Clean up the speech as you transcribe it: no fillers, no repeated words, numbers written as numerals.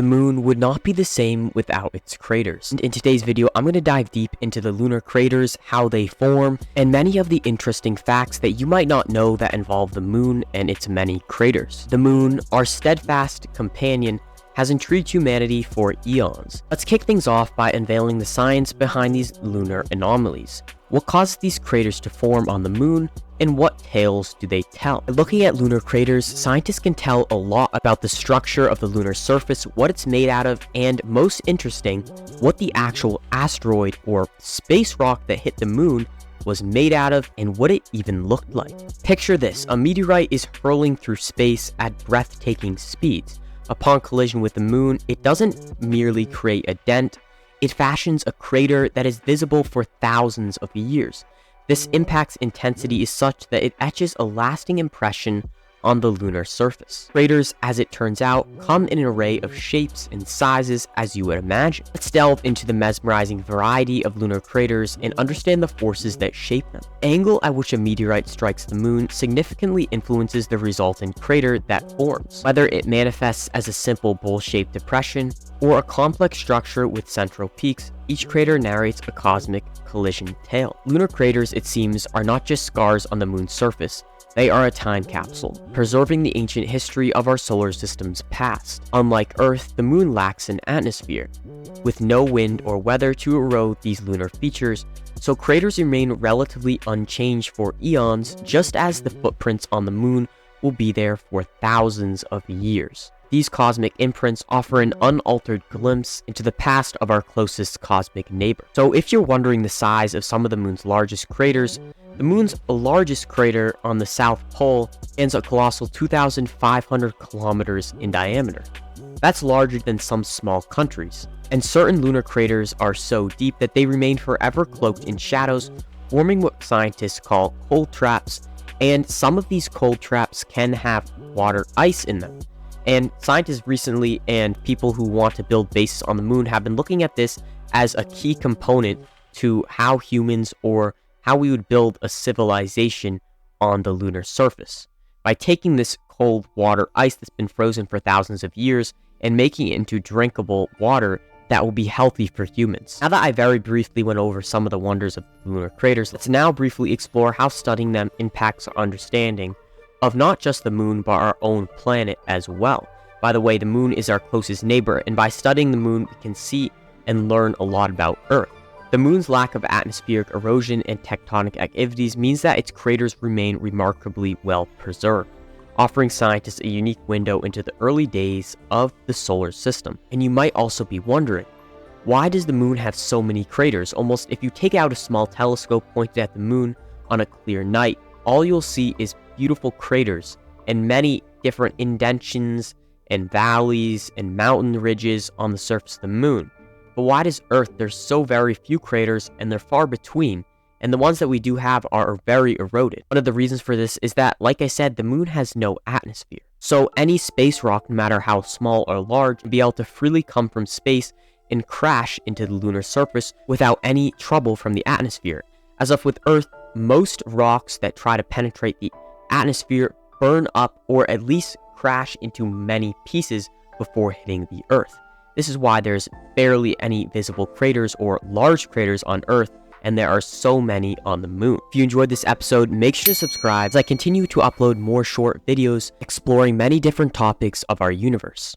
The moon would not be the same without its craters. And in today's video, I'm going to dive deep into the lunar craters, how they form, and many of the interesting facts that you might not know that involve the moon and its many craters. The moon, our steadfast companion, has intrigued humanity for eons. Let's kick things off by unveiling the science behind these lunar anomalies. What causes these craters to form on the moon, and what tales do they tell? By looking at lunar craters, scientists can tell a lot about the structure of the lunar surface, what it's made out of, and most interesting, what the actual asteroid or space rock that hit the moon was made out of and what it even looked like. Picture this: a meteorite is hurling through space at breathtaking speeds. Upon collision with the moon, it doesn't merely create a dent, it fashions a crater that is visible for thousands of years. This impact's intensity is such that it etches a lasting impression on the lunar surface. Craters, as it turns out, come in an array of shapes and sizes as you would imagine. Let's delve into the mesmerizing variety of lunar craters and understand the forces that shape them. The angle at which a meteorite strikes the moon significantly influences the resultant crater that forms. Whether it manifests as a simple bowl-shaped depression or a complex structure with central peaks, each crater narrates a cosmic collision tale. Lunar craters, it seems, are not just scars on the moon's surface. They are a time capsule, preserving the ancient history of our solar system's past. Unlike Earth, the moon lacks an atmosphere, with no wind or weather to erode these lunar features, so craters remain relatively unchanged for eons, just as the footprints on the moon will be there for thousands of years. These cosmic imprints offer an unaltered glimpse into the past of our closest cosmic neighbor. So if you're wondering the size of some of the moon's largest craters, the moon's largest crater on the South Pole stands a colossal 2,500 kilometers in diameter. That's larger than some small countries. And certain lunar craters are so deep that they remain forever cloaked in shadows, forming what scientists call cold traps, and some of these cold traps can have water ice in them. And scientists recently and people who want to build bases on the moon have been looking at this as a key component to how humans or how we would build a civilization on the lunar surface. By taking this cold water ice that's been frozen for thousands of years and making it into drinkable water that will be healthy for humans. Now that I very briefly went over some of the wonders of lunar craters, let's now briefly explore how studying them impacts our understanding of not just the moon, but our own planet as well. By the way, the moon is our closest neighbor, and by studying the moon, we can see and learn a lot about Earth. The moon's lack of atmospheric erosion and tectonic activities means that its craters remain remarkably well preserved, offering scientists a unique window into the early days of the solar system. And you might also be wondering, why does the moon have so many craters? Almost if you take out a small telescope pointed at the moon on a clear night, all you'll see is beautiful craters and many different indentions and valleys and mountain ridges on the surface of the moon. But why does Earth, there's so very few craters and they're far between, and the ones that we do have are very eroded? One of the reasons for this is that, like I said, the moon has no atmosphere. So any space rock, no matter how small or large, will be able to freely come from space and crash into the lunar surface without any trouble from the atmosphere. As if with Earth, most rocks that try to penetrate the atmosphere burn up or at least crash into many pieces before hitting the Earth. This is why there's barely any visible craters or large craters on Earth, and there are so many on the moon. If you enjoyed this episode, make sure to subscribe as I continue to upload more short videos exploring many different topics of our universe.